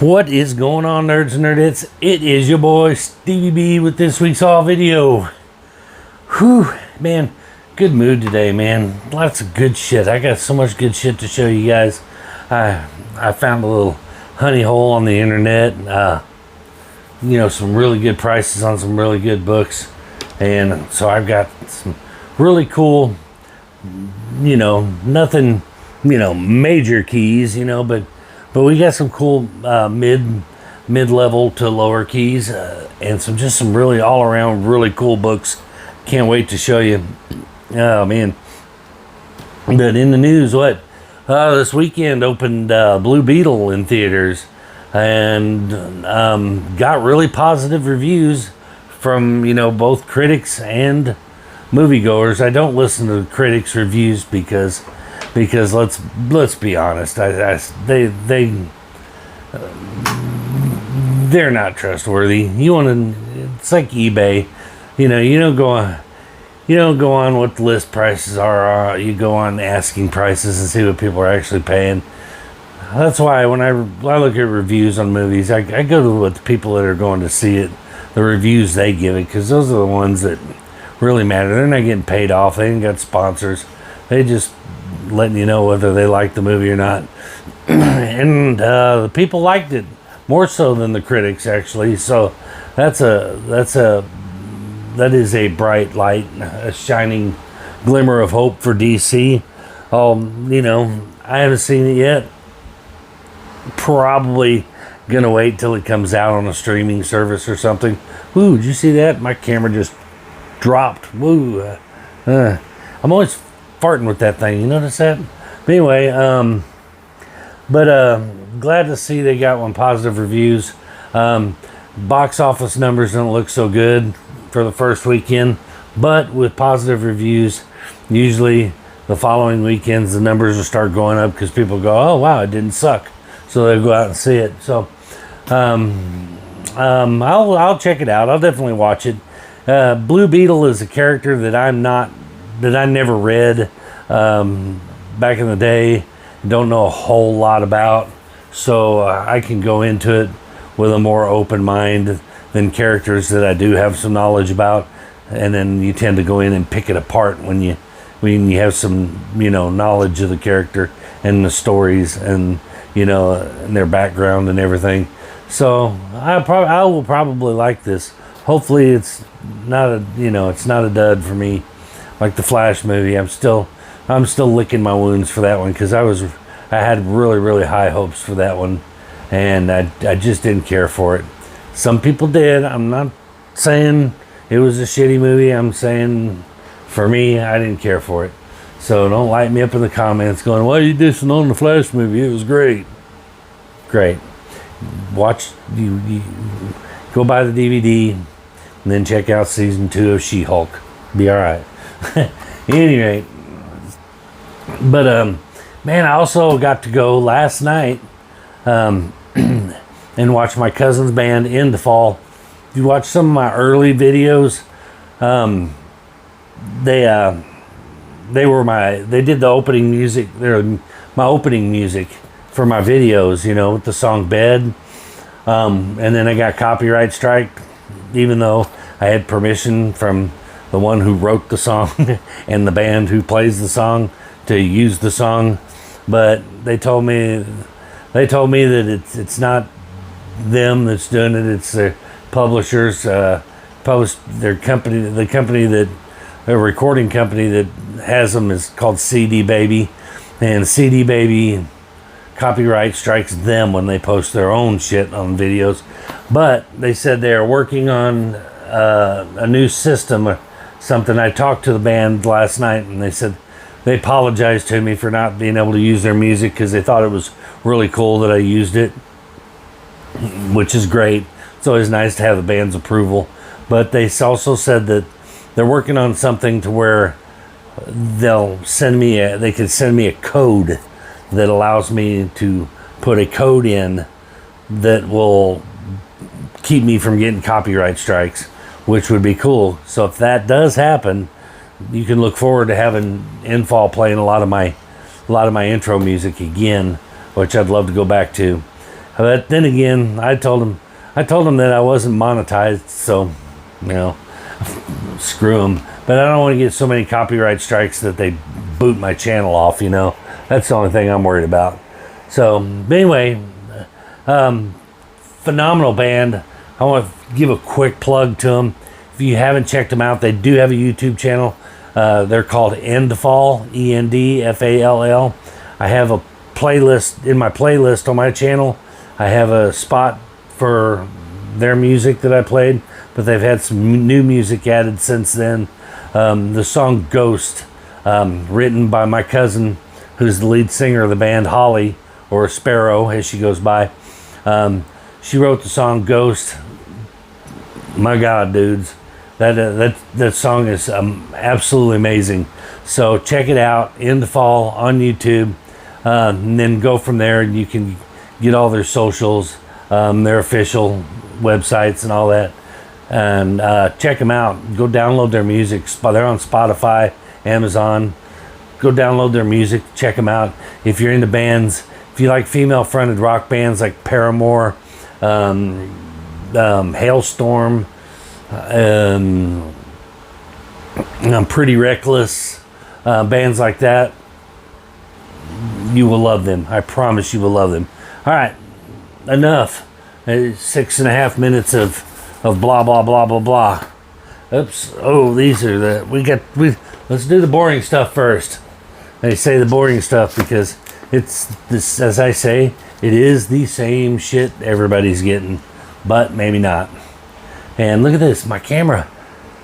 What is going on, nerds and nerdettes? It is your boy Stevie B with this week's haul video. Whew, man, good mood today, man. Lots of good shit. I got so much good shit to show you guys. I found a little honey hole on the internet. Some really good prices on some really good books, and so I've got some really cool, nothing, major keys, but we got some cool mid-level to lower keys, and some really all-around really cool books. Can't wait to show you. Oh man! But in the news, this weekend opened Blue Beetle in theaters, and got really positive reviews from both critics and moviegoers. I don't listen to critics' reviews because let's be honest, they're not trustworthy. It's like eBay, you don't go on what the list prices are. You go on asking prices and see what people are actually paying. That's why when I look at reviews on movies, I go to what the people that are going to see it, the reviews they give it, because those are the ones that really matter. They're not getting paid off. They ain't got sponsors. They just letting you know whether they like the movie or not. And the people liked it more so than the critics, actually. So that is a bright light, a shining glimmer of hope for DC. I haven't seen it yet. Probably gonna wait till it comes out on a streaming service or something. Ooh, did you see that? My camera just dropped. Woo. I'm always farting with that thing. You notice that? But anyway, glad to see they got one positive reviews. Box office numbers don't look so good for the first weekend, but with positive reviews, usually the following weekends the numbers will start going up because people go, oh wow, it didn't suck, so they'll go out and see it. So I'll check it out. I'll definitely watch it. Blue Beetle is a character that I never read back in the day, don't know a whole lot about, so I can go into it with a more open mind than characters that I do have some knowledge about, and then you tend to go in and pick it apart when you have some knowledge of the character and the stories and and their background and everything. So I will probably like this. Hopefully it's not a dud for me like the Flash movie. I'm still licking my wounds for that one because I had really, really high hopes for that one, and I just didn't care for it. Some people did. I'm not saying it was a shitty movie. I'm saying for me, I didn't care for it. So don't light me up in the comments going, why are you dissing on the Flash movie? It was great. Great. Watch, you go buy the DVD and then check out season 2 of She-Hulk. Be all right. Anyway, but man, I also got to go last night and watch my cousin's band In the Fall. If you watch some of my early videos, they did the opening music. They're my opening music for my videos, with the song Bed. And then I got copyright striked, even though I had permission from the one who wrote the song and the band who plays the song to use the song. But they told me that it's not them that's doing it. It's their publishers, their company, a recording company that has them is called CD Baby, and CD Baby copyright strikes them when they post their own shit on videos. But they said they're working on a new system or something. I talked to the band last night, and they said they apologized to me for not being able to use their music because they thought it was really cool that I used it, which is great. It's always nice to have the band's approval. But they also said that they're working on something to where they could send me a code that allows me to put a code in that will keep me from getting copyright strikes, which would be cool. So if that does happen, you can look forward to having Infall playing a lot of my intro music again, which I'd love to go back to. But then again, I told him that I wasn't monetized, so screw them. But I don't want to get so many copyright strikes that they boot my channel off. That's the only thing I'm worried about. So, but anyway, phenomenal band. I want to give a quick plug to them. If you haven't checked them out, they do have a YouTube channel. They're called Endfall, Endfall. I have a playlist in my playlist on my channel. I have a spot for their music that I played, but they've had some new music added since then. The song Ghost, written by my cousin, who's the lead singer of the band, Holly, or Sparrow as she goes by. She wrote the song Ghost. My God, dudes, that song is absolutely amazing. So check it out, Endfall on YouTube, and then go from there. And you can get all their socials, their official websites, and all that. And check them out. Go download their music. They're on Spotify, Amazon. Go download their music. Check them out. If you're into bands, if you like female-fronted rock bands like Paramore, Hailstorm, Pretty Reckless, bands like that, you will love them. I promise you will love them. All right, enough. 6.5 minutes of blah blah blah blah blah. Oops. Oh, these are let's do the boring stuff first. I say the boring stuff because it's this, as I say, it is the same shit everybody's getting, but maybe not. And look at this, my camera.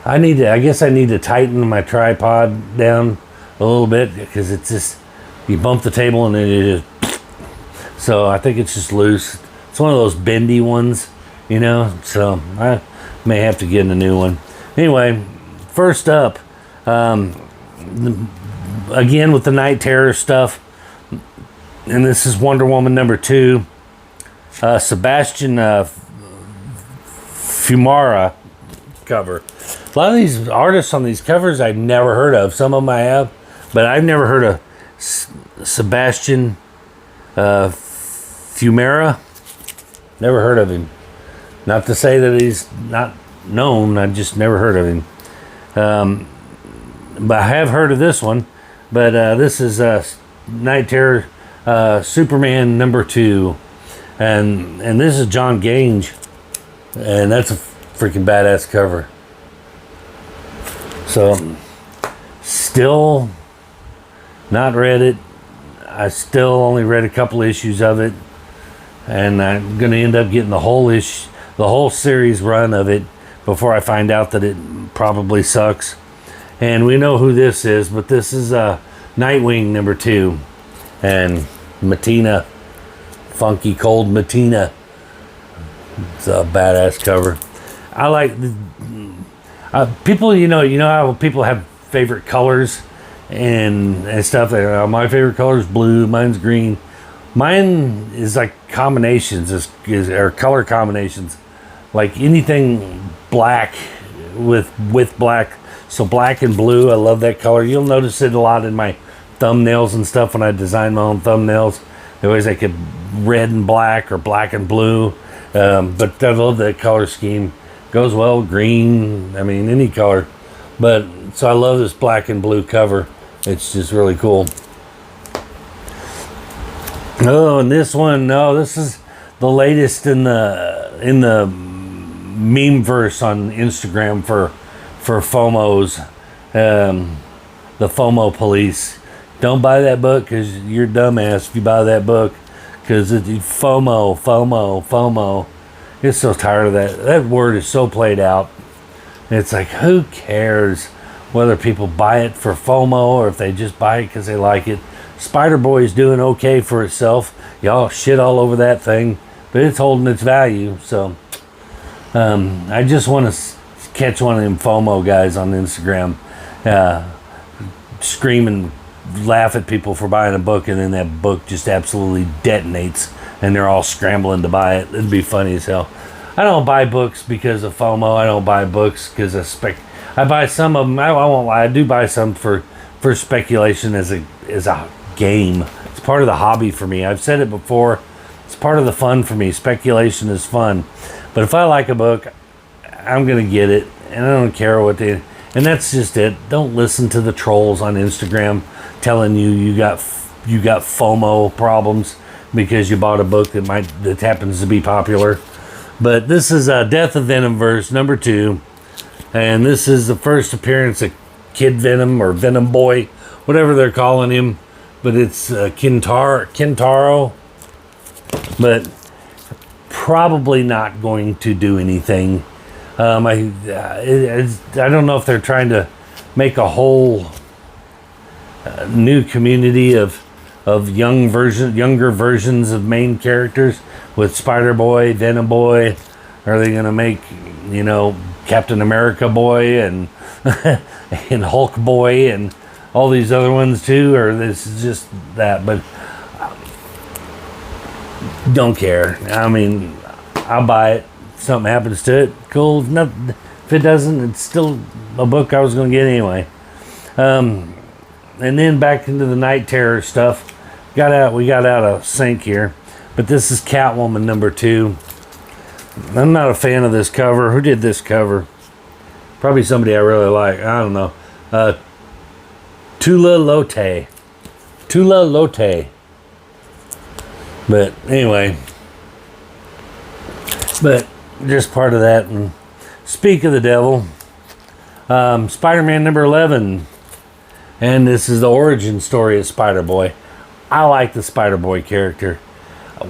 I guess I need to tighten my tripod down a little bit because it's just, you bump the table and then it just, so I think it's just loose. It's one of those bendy ones, so I may have to get a new one. Anyway, first up, again with the Night Terror stuff, and this is Wonder Woman #2, Sebastian Fumara cover. A lot of these artists on these covers I've never heard of. Some of them I have, but I've never heard of Sebastian Fumara. Never heard of him. Not to say that he's not known, I just never heard of him. But I have heard of this one. But this is Night Terror Superman #2. And this is John Gage. And that's a freaking badass cover. So, still not read it. I still only read a couple issues of it. And I'm going to end up getting the whole series run of it before I find out that it probably sucks. And we know who this is, but this is Nightwing #2. And Matina, Funky Cold Matina. It's a badass cover. I like people, you know how people have favorite colors and stuff. My favorite color is blue, mine's green. Mine is like combinations, or color combinations. Like anything black with black. So black and blue, I love that color. You'll notice it a lot in my thumbnails and stuff when I design my own thumbnails. They always like it red and black or black and blue. But I love that color scheme. Goes well with green, I mean any color. But so I love this black and blue cover. It's just really cool. Oh, and this one, this is the latest in the meme verse on Instagram for FOMOs, the FOMO police. Don't buy that book because you're a dumbass if you buy that book, because it's FOMO. It's so tired of that. That word is so played out. It's like, who cares whether people buy it for FOMO or if they just buy it because they like it. Spider-Boy's doing okay for itself. Y'all shit all over that thing, but it's holding its value. So I just want to catch one of them FOMO guys on Instagram scream and laugh at people for buying a book, and then that book just absolutely detonates and they're all scrambling to buy it. It'd be funny as hell. I don't buy books because of FOMO. I don't buy books because of I buy some of them. I won't lie. I do buy some for speculation as a game. It's part of the hobby for me. I've said it before. It's part of the fun for me. Speculation is fun. But if I like a book, I'm going to get it. And I don't care what they... And that's just it. Don't listen to the trolls on Instagram telling you got FOMO problems because you bought a book that happens to be popular. But this is Death of Venomverse #2. And this is the first appearance of Kid Venom or Venom Boy, whatever they're calling him. But it's Kintaro. But probably not going to do anything. I don't know if they're trying to make a whole new community of younger versions of main characters with Spider-Boy, Venom Boy. Are they going to make, Captain America Boy and and Hulk Boy and all these other ones too? Or this is just that? But don't care. I mean, I'll buy it. If something happens to it, cool. If it doesn't, it's still a book I was going to get anyway. And then back into the Night Terror stuff. We got out of sync here. But this is Catwoman #2. I'm not a fan of this cover. Who did this cover? Probably somebody I really like. I don't know. Tula Lote. But anyway. But just part of that. And speak of the devil. Spider-Man #11. And this is the origin story of Spider-Boy. I like the Spider-Boy character.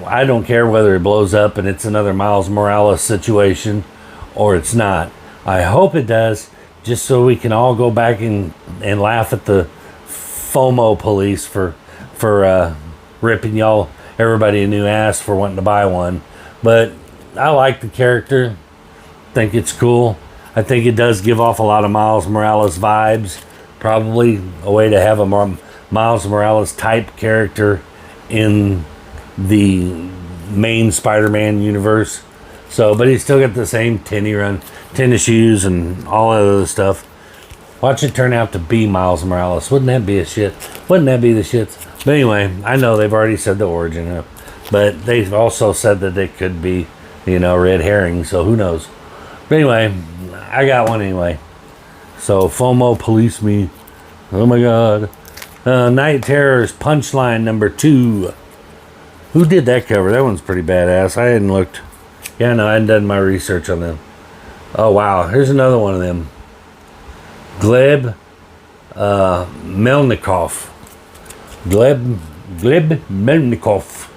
I don't care whether it blows up and it's another Miles Morales situation or it's not. I hope it does, just so we can all go back and laugh at the FOMO police for ripping everybody a new ass for wanting to buy one. But I like the character. Think it's cool. I think it does give off a lot of Miles Morales vibes. Probably a way to have a Miles Morales type character in the main Spider-Man universe. So, but he's still got the same tennis shoes and all that other stuff. Watch it turn out to be Miles Morales. Wouldn't that be a shit? Wouldn't that be the shits? But anyway, I know they've already said the origin of it, but they've also said that they could be, red herring. So who knows? But anyway, I got one anyway. So FOMO police me. Oh my God. Night Terror's Punchline #2. Who did that cover? That one's pretty badass. I hadn't looked. Yeah, no, I hadn't done my research on them. Oh, wow. Here's another one of them. Gleb Melnikov. Gleb Melnikov.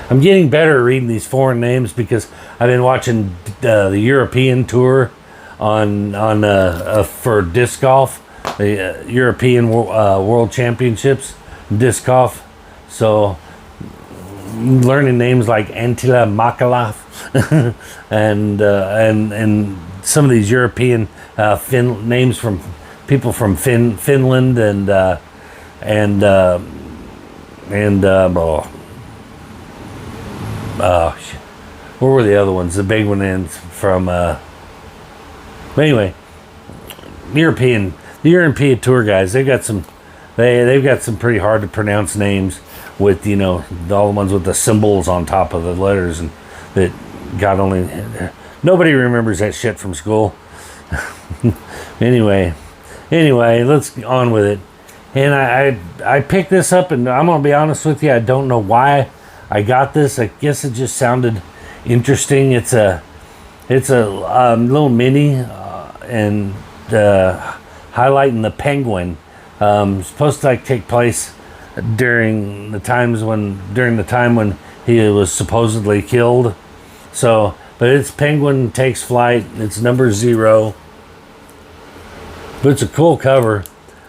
I'm getting better at reading these foreign names because I've been watching the European tour for disc golf. The European World Championships disc golf. So learning names like Antila Makalov and some of these European names from people from Finland and where were the other ones? The big one is from anyway, the European tour guys. They've got some pretty hard to pronounce names with all the ones with the symbols on top of the letters, and that God only nobody remembers that shit from school. Anyway, let's get on with it. And I picked this up, and I'm gonna be honest with you, I don't know why I got this. I guess it just sounded interesting. It's a little mini and highlighting the Penguin. Supposed to take place during the time when he was supposedly killed. So, but it's Penguin takes flight. It's #0. But it's a cool cover,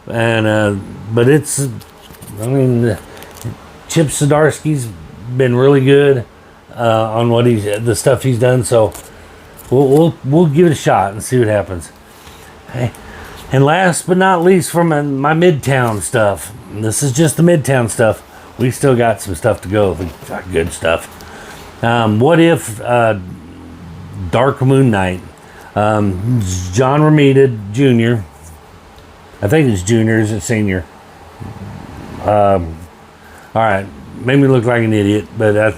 and but Chip Zdarsky's been really good on the stuff he's done. So we'll give it a shot and see what happens. Hey. And last but not least, from my Midtown stuff. This is just the Midtown stuff. We still got some stuff to go. Good stuff. What if Dark Moon Knight? John Romita Jr. I think it's junior. Is it senior? All right. made me look like an idiot. But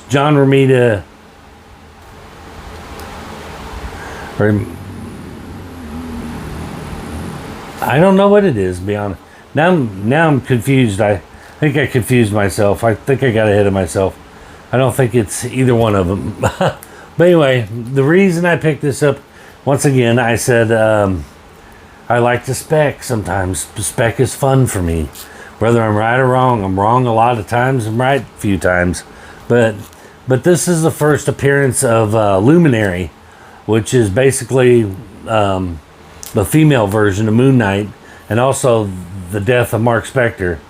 John Romita, I don't know what it is, to be honest. Now I'm confused. I think I confused myself. I think I got ahead of myself. I don't think it's either one of them. But anyway, the reason I picked this up, once again, I said I like to spec sometimes. Spec is fun for me. Whether I'm right or wrong, I'm wrong a lot of times, I'm right a few times. But this is the first appearance of Luminary, which is basically the female version of Moon Knight, and also the death of Mark Spector.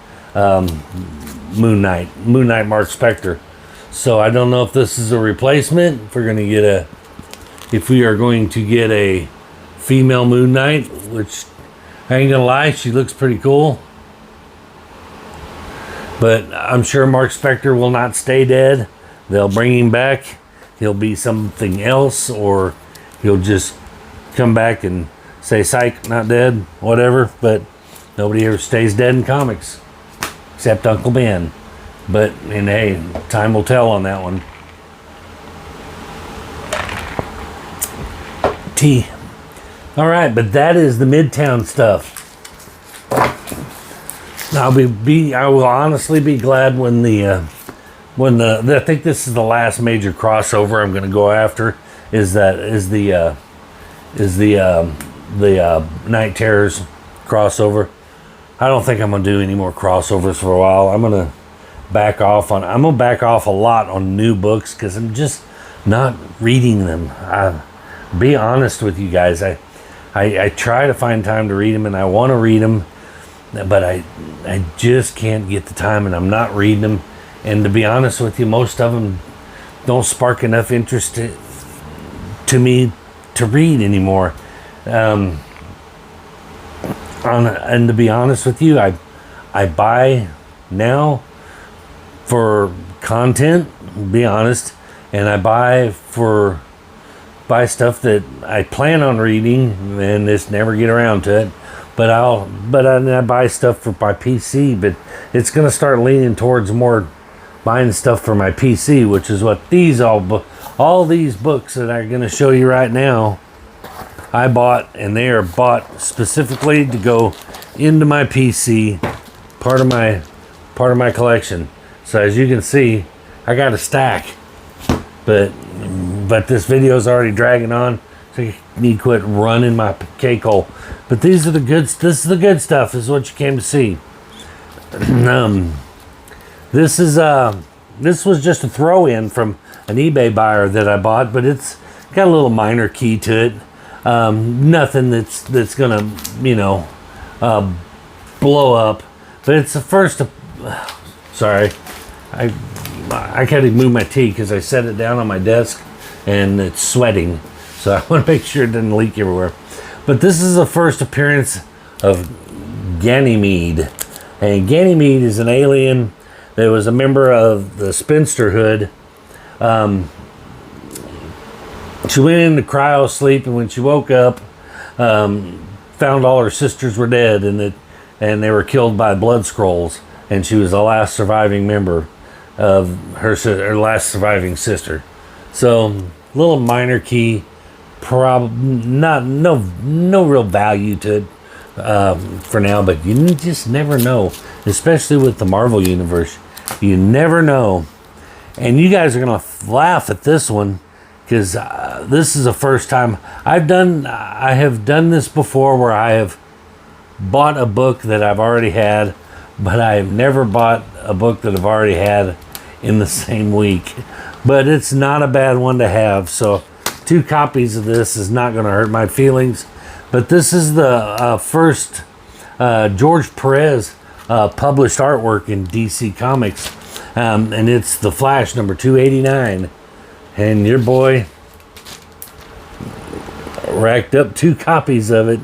Moon Knight Mark Spector. So I don't know if this is a replacement. If we are going to get a female Moon Knight, which I ain't gonna lie, she looks pretty cool. But I'm sure Mark Spector will not stay dead. They'll bring him back. He'll be something else, or he'll just come back and say, psych, not dead, whatever. But nobody ever stays dead in comics, except Uncle Ben. And hey, time will tell on that one. Tea. All right, but that is the Midtown stuff. I will honestly be glad when I think this is the last major crossover I'm going to go after. Is the Night Terrors crossover. I don't think I'm going to do any more crossovers for a while. I'm going to back off a lot on new books because I'm just not reading them. Be honest with you guys. I try to find time to read them, and I want to read them, but I just can't get the time, and I'm not reading them. And to be honest with you, most of them don't spark enough interest to me to read anymore. And to be honest with you, I buy now for content, be honest, and I buy stuff that I plan on reading and just never get around to it. But I buy stuff for my PC, but it's going to start leaning towards more buying stuff for my PC, which is what all these books that I'm going to show you right now, I bought, and they are bought specifically to go into my PC, part of my collection. So as you can see, I got a stack, but this video is already dragging on, so you need to quit running my cake hole. But this is the good stuff. This is what you came to see. This was just a throw-in from an eBay buyer that I bought, but it's got a little minor key to it. Nothing that's gonna, blow up. But it's the first. Sorry, I had to move my tea because I set it down on my desk and it's sweating. So I want to make sure it doesn't leak everywhere. But this is the first appearance of Ganymede. And Ganymede is an alien that was a member of the Spinsterhood. She went into cryo sleep, and when she woke up, found all her sisters were dead, and they were killed by blood scrolls. And she was the last surviving member of her last surviving sister. So little minor key, no real value to it for now, but you just never know, especially with the Marvel universe. You never know. And you guys are gonna laugh at this one because this is the first time I have done this before, where I have bought a book that I've already had, but I've never bought a book that I've already had in the same week. But it's not a bad one to have, so 2 copies of this is not going to hurt my feelings. But this is the first George Perez published artwork in DC Comics, and it's The Flash number 289. And your boy racked up 2 copies of it.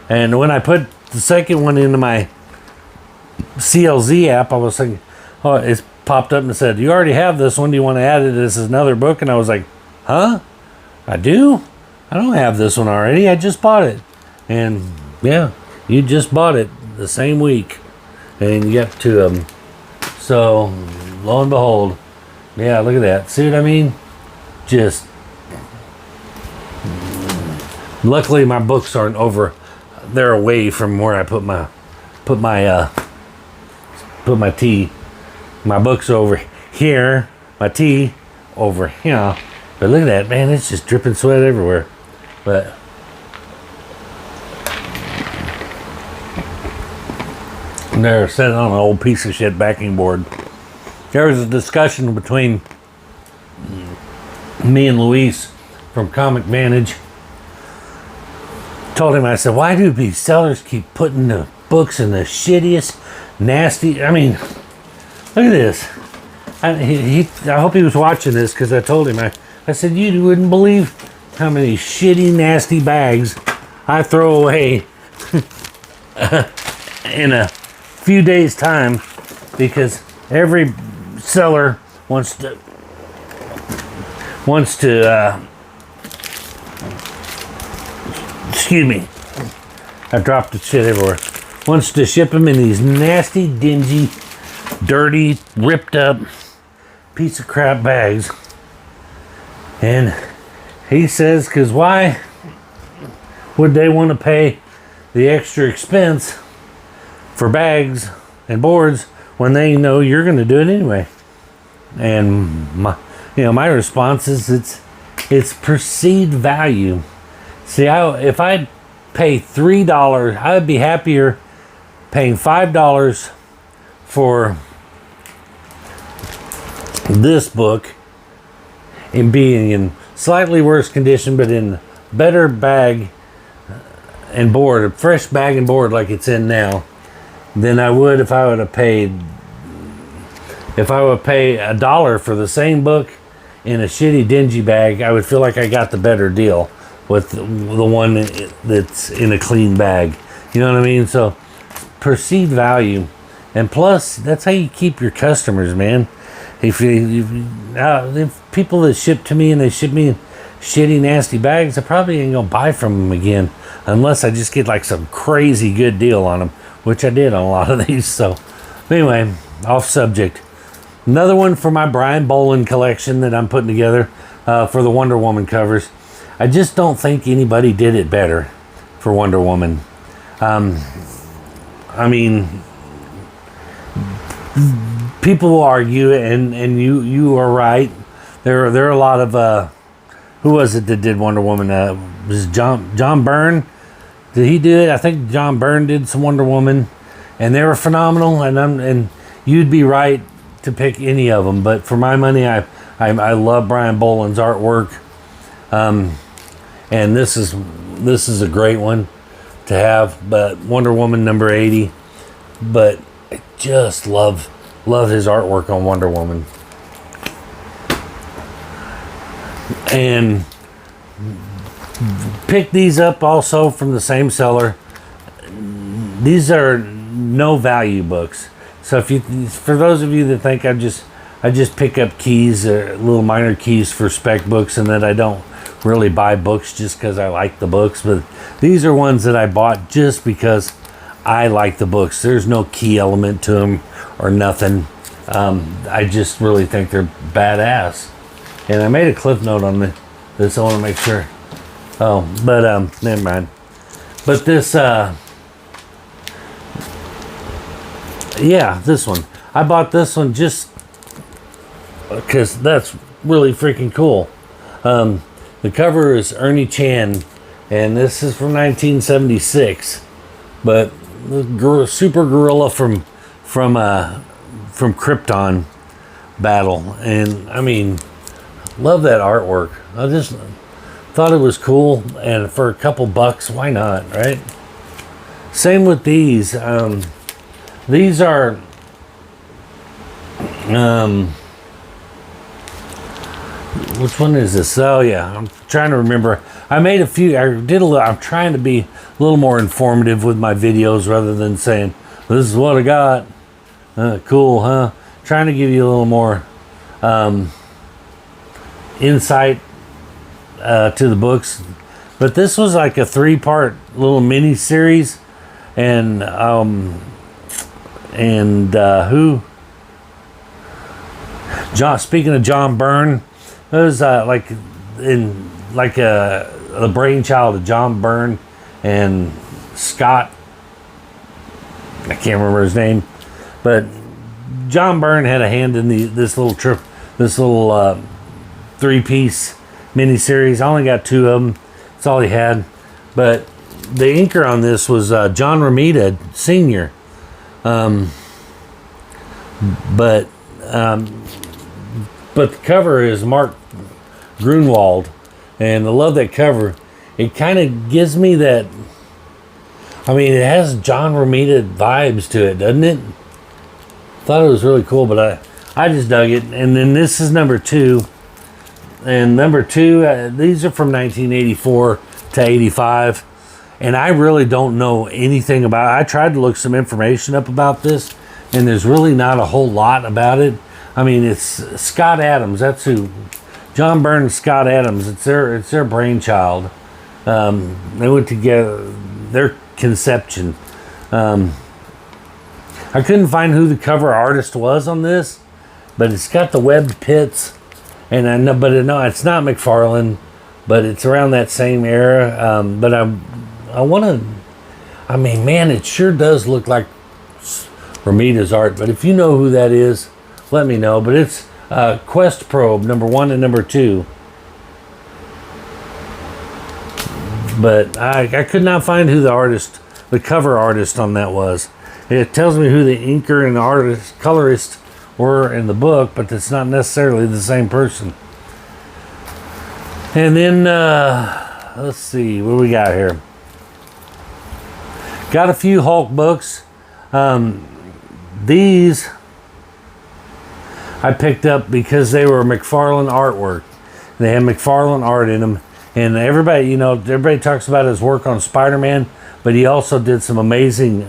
And when I put the second one into my CLZ app, I was thinking, oh, it's popped up and said, you already have this one, do you want to add it as another book? And I was like, huh? I do? I don't have this one already, I just bought it. And yeah, you just bought it the same week, and you got to So, lo and behold, yeah, look at that. See what I mean? Just, luckily my books aren't over. They're away from where I put my tea. My books over here, my tea over here. But look at that, man, it's just dripping sweat everywhere. But they're sitting on an old piece of shit backing board. There was a discussion between me and Luis from Comic Vantage. Told him, I said, why do these sellers keep putting the books in the shittiest, nasty, I mean, look at this. I hope he was watching this, because I told him, I said, you wouldn't believe how many shitty, nasty bags I throw away in a few days' time, because every seller wants to excuse me, I dropped the shit everywhere, wants to ship them in these nasty, dingy, dirty, ripped up piece of crap bags. And he says, because why would they want to pay the extra expense for bags and boards when they know you're going to do it anyway? And my response is it's perceived value. See, if I pay $3, I would be happier paying $5 for this book and being in slightly worse condition, but in better bag and board, a fresh bag and board like it's in now, than I would if I would have paid. If I would pay $1 for the same book in a shitty, dingy bag, I would feel like I got the better deal with the one that's in a clean bag. You know what I mean? So, perceived value. And plus, that's how you keep your customers, man. If people that ship to me and they ship me in shitty, nasty bags, I probably ain't gonna buy from them again unless I just get like some crazy good deal on them, which I did on a lot of these. So, anyway, off subject. Another one for my Brian Bolin collection that I'm putting together for the Wonder Woman covers. I just don't think anybody did it better for Wonder Woman. I mean, people will argue, and you are right. There are a lot of who was it that did Wonder Woman? Was John Byrne? Did he do it? I think John Byrne did some Wonder Woman, and they were phenomenal. And you'd be right to pick any of them, but for my money, I love Brian Boland's artwork, and this is a great one to have. But Wonder Woman number 80, but I just love his artwork on Wonder Woman. And pick these up also from the same seller. These are no value books. So for those of you that think I just pick up keys, little minor keys for spec books, and that I don't really buy books just because I like the books, but these are ones that I bought just because I like the books. There's no key element to them or nothing. I just really think they're badass. And I made a clip note on this. I want to make sure. Oh, but never mind. But this. Yeah, this one. I bought this one just because that's really freaking cool. The cover is Ernie Chan, and this is from 1976. But the super gorilla from Krypton battle, and I mean, love that artwork. I just thought it was cool, and for a couple bucks, why not, right? Same with these. These are which one is this? Oh yeah, I'm trying to remember. I made a few. I'm trying to be a little more informative with my videos rather than saying this is what I got. Cool, huh? Trying to give you a little more insight to the books. But this was like a 3-part little mini series, and Speaking of John Byrne, it was the brainchild of John Byrne and Scott. I can't remember his name, but John Byrne had a hand in this little 3-piece miniseries. I only got 2 of them. That's all he had. But the inker on this was John Romita Sr. But the cover is Mark Grunwald, and I love that cover. It kind of gives me that. I mean, it has John Romita vibes to it, doesn't it? Thought it was really cool, but I just dug it. And then this is number 2. And number 2, these are from 1984 to 85. And I really don't know anything about it. I tried to look some information up about this, and there's really not a whole lot about it. I mean, it's Scott Adams. That's who. John Byrne and Scott Adams. It's their brainchild. They went together. Their conception. I couldn't find who the cover artist was on this, but it's got the webbed pits, and I know, it's not McFarlane, but it's around that same era. But I want to. I mean, man, it sure does look like Romita's art. But if you know who that is, let me know. But it's Quest Probe number 1 and number 2. But I could not find who the cover artist on that was. It tells me who the inker and the colorist were in the book, but it's not necessarily the same person. And then, let's see, what we got here? Got a few Hulk books. These I picked up because they were McFarlane artwork. They had McFarlane art in them. And everybody talks about his work on Spider-Man, but he also did some amazing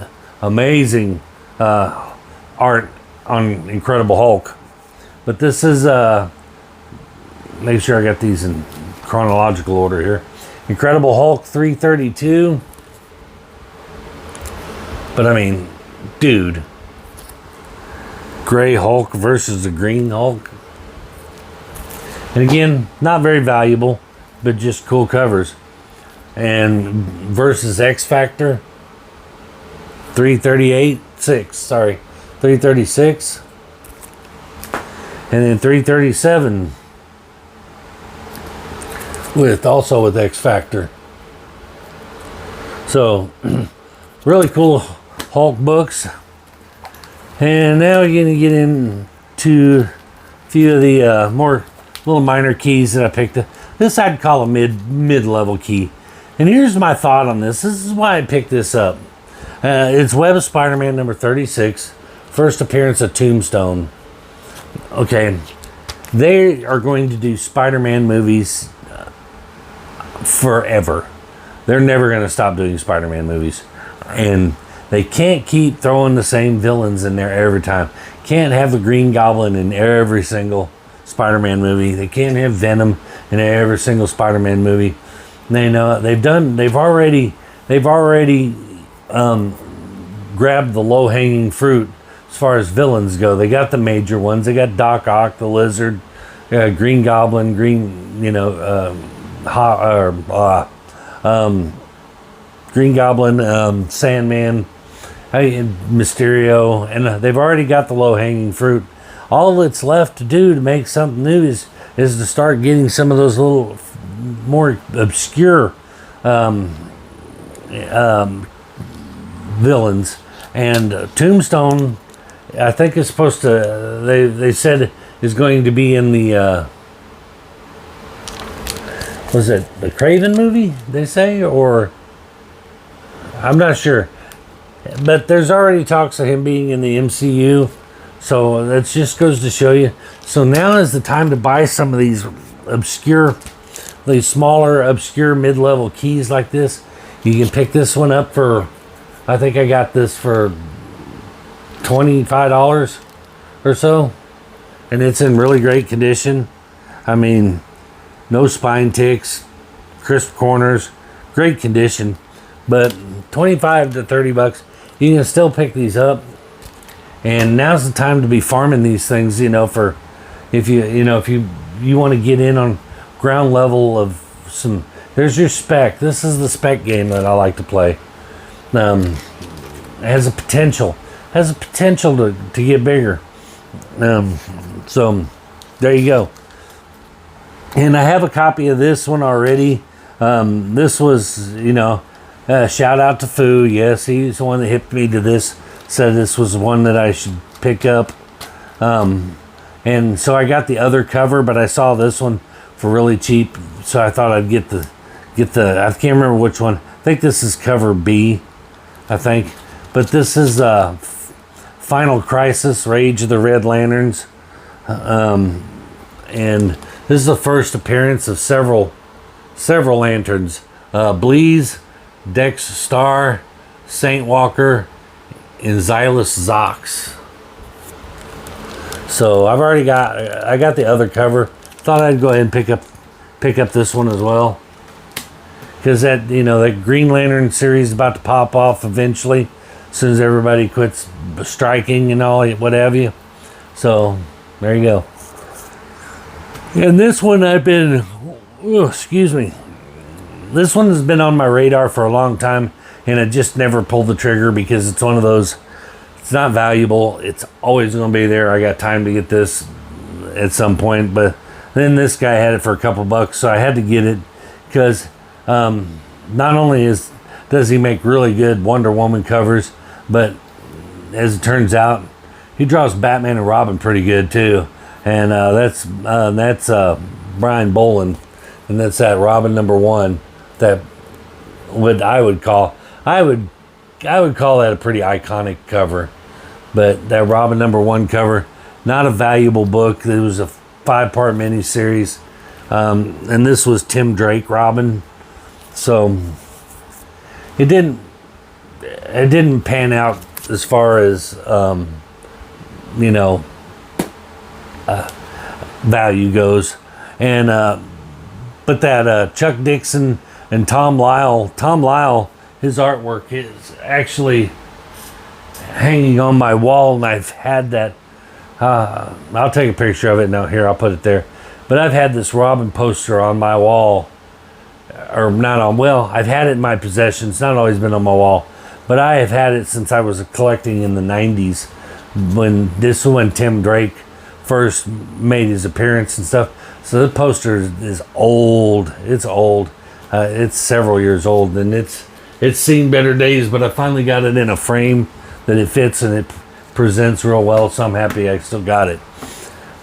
art on Incredible Hulk. But this is, make sure I got these in chronological order here. Incredible Hulk 332. But I mean, dude. Gray Hulk versus the Green Hulk. And again, not very valuable, but just cool covers. And versus X Factor 336. And then 337 with X Factor. So really cool Hulk books. And now we're going to get into a few of the more little minor keys that I picked up. This I'd call a mid-level key. And here's my thought on this. This is why I picked this up. It's Web of Spider-Man number 36. First appearance of Tombstone. Okay. They are going to do Spider-Man movies forever. They're never going to stop doing Spider-Man movies. And they can't keep throwing the same villains in there every time. Can't have the Green Goblin in every single Spider-Man movie. They can't have Venom in every single Spider-Man movie. They know they've already grabbed the low-hanging fruit as far as villains go. They got the major ones. They got Doc Ock, the Lizard, Green Goblin, Green Goblin, Sandman, Mysterio, and they've already got the low-hanging fruit. All that's left to do to make something new is to start getting some of those little more obscure villains. And Tombstone, I think, is supposed to. They said is going to be in the. Was it the Craven movie? They say, or I'm not sure. But there's already talks of him being in the MCU. So that just goes to show you. So now is the time to buy some of these smaller, obscure mid-level keys like this. You can pick this one up for, I think I got this for $25 or so. And it's in really great condition. I mean, no spine ticks, crisp corners, great condition. But 25 to 30 bucks, you can still pick these up. And now's the time to be farming these things, for, if you want to get in on ground level of some, there's your spec. This is the spec game that I like to play. It has a potential to get bigger. So there you go. And I have a copy of this one already. This was, shout out to Foo. Yes, he's the one that hipped me to this. Said this was one that I should pick up. And so I got the other cover, but I saw this one for really cheap. So I thought I'd get the, I can't remember which one. I think this is cover B, I think. But this is Final Crisis, Rage of the Red Lanterns. And this is the first appearance of several lanterns. Bleeze, Dex Star, Saint Walker, and Xylus Zox. So I got the other cover. Thought I'd go ahead and pick up this one as well. Because that Green Lantern series is about to pop off eventually. As soon as everybody quits striking and all, what have you. So, there you go. And this one excuse me. This one has been on my radar for a long time, and I just never pulled the trigger because it's one of those, it's not valuable. It's always going to be there. I got time to get this at some point, but then this guy had it for a couple bucks, so I had to get it because not only does he make really good Wonder Woman covers, but as it turns out, he draws Batman and Robin pretty good too. And that's Brian Boland, and that's that Robin #1. That I would call that a pretty iconic cover. But that Robin #1 cover, not a valuable book. It was a 5-part miniseries, and this was Tim Drake Robin. So it didn't pan out as far as value goes, and but that Chuck Dixon and Tom Lyle, his artwork is actually hanging on my wall, and I've had that. I'll take a picture of it now. Here, I'll put it there. But I've had this Robin poster on my wall, or not on. Well, I've had it in my possession. It's not always been on my wall, but I have had it since I was collecting in the '90s, when Tim Drake first made his appearance and stuff. So the poster is old. It's old. It's several years old, and it's seen better days. But I finally got it in a frame that it fits and it presents real well. So I'm happy I still got it.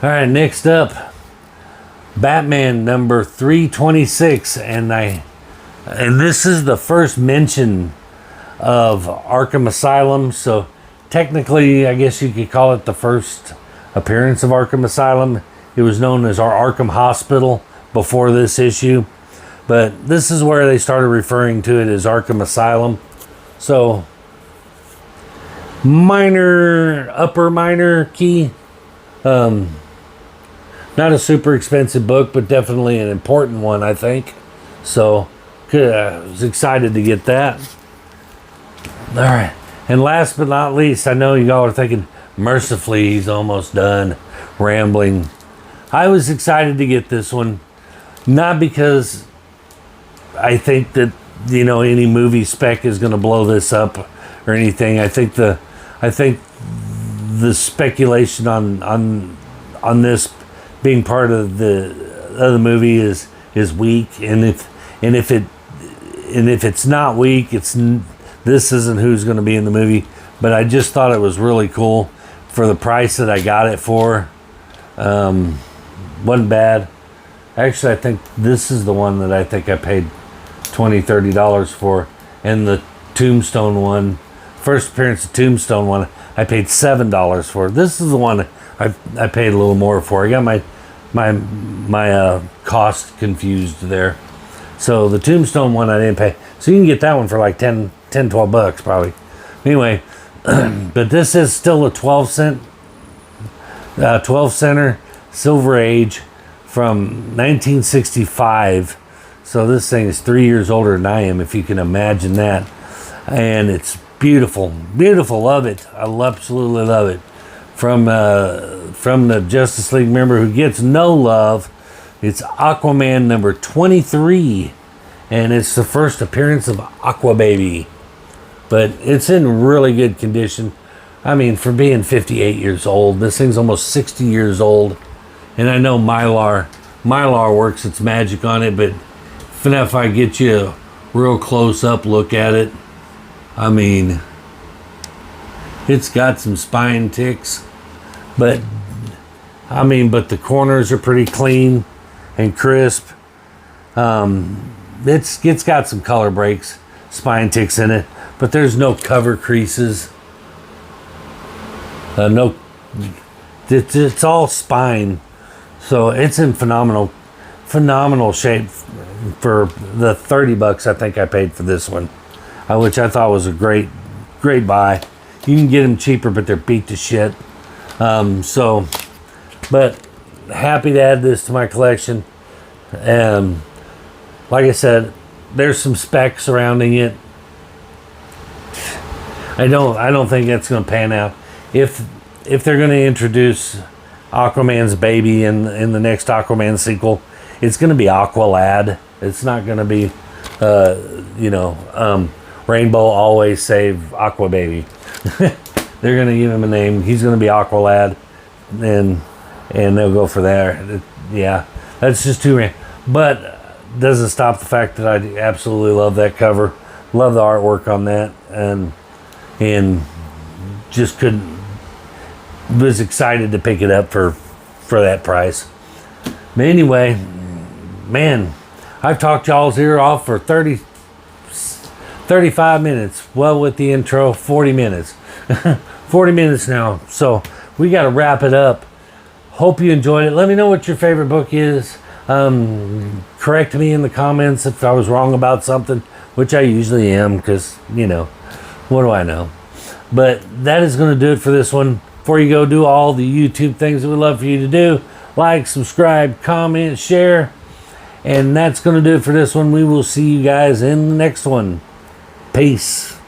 All right, next up, Batman number 326, and this is the first mention of Arkham Asylum. So technically, I guess you could call it the first appearance of Arkham Asylum. It was known as our Arkham Hospital before this issue, but this is where they started referring to it as Arkham Asylum. So upper minor key. Not a super expensive book, but definitely an important one, I think. So I was excited to get that. All right. And last but not least, I know y'all are thinking, mercifully, he's almost done rambling. I was excited to get this one, not because I think that any movie spec is going to blow this up or anything. I think the speculation on this being part of the movie is weak, and if it's not weak, this isn't who's going to be in the movie. But I just thought it was really cool for the price that I got it for. Wasn't bad. Actually, I think this is the one that I think I paid $20-$30 for, and the Tombstone one, first appearance of Tombstone one, I paid $7 for. This is the one I paid a little more for. I got my cost confused there. So the Tombstone one I didn't pay. So you can get that one for like $10-$12 probably. Anyway, but this is still a 12 center Silver Age from 1965. So this thing is 3 years older than I am, if you can imagine that. And it's beautiful. Beautiful. Love it. I absolutely love it. from the Justice League member who gets no love. It's Aquaman number 23, and it's the first appearance of Aqua Baby. But it's in really good condition. I mean, for being 58 years old, this thing's almost 60 years old. And I know Mylar works its magic on it, but if I get you a real close-up look at it, I mean, it's got some spine ticks, but the corners are pretty clean and crisp. It's got some color breaks, spine ticks in it, but there's no cover creases. It's all spine, so it's in phenomenal shape for the $30 I think I paid for this one, which I thought was a great buy. You can get them cheaper, but they're beat to shit. But happy to add this to my collection. Like I said, there's some specs surrounding it. I don't think that's going to pan out. If they're going to introduce Aquaman's baby in the next Aquaman sequel, it's going to be Aqualad. It's not going to be, Rainbow Always Save Aqua Baby. They're going to give him a name. He's going to be Aqualad, and they'll go for there. Yeah, that's just too random. But doesn't stop the fact that I absolutely love that cover. Love the artwork on that, and just was excited to pick it up for that price. But anyway, man, I've talked y'all's ear off for 35 minutes. Well, with the intro, 40 minutes. 40 minutes now. So we got to wrap it up. Hope you enjoyed it. Let me know what your favorite book is. Correct me in the comments if I was wrong about something, which I usually am, because, what do I know? But that is going to do it for this one. Before you go do all the YouTube things that we'd love for you to do, like, subscribe, comment, share. And that's going to do it for this one. We will see you guys in the next one. Peace.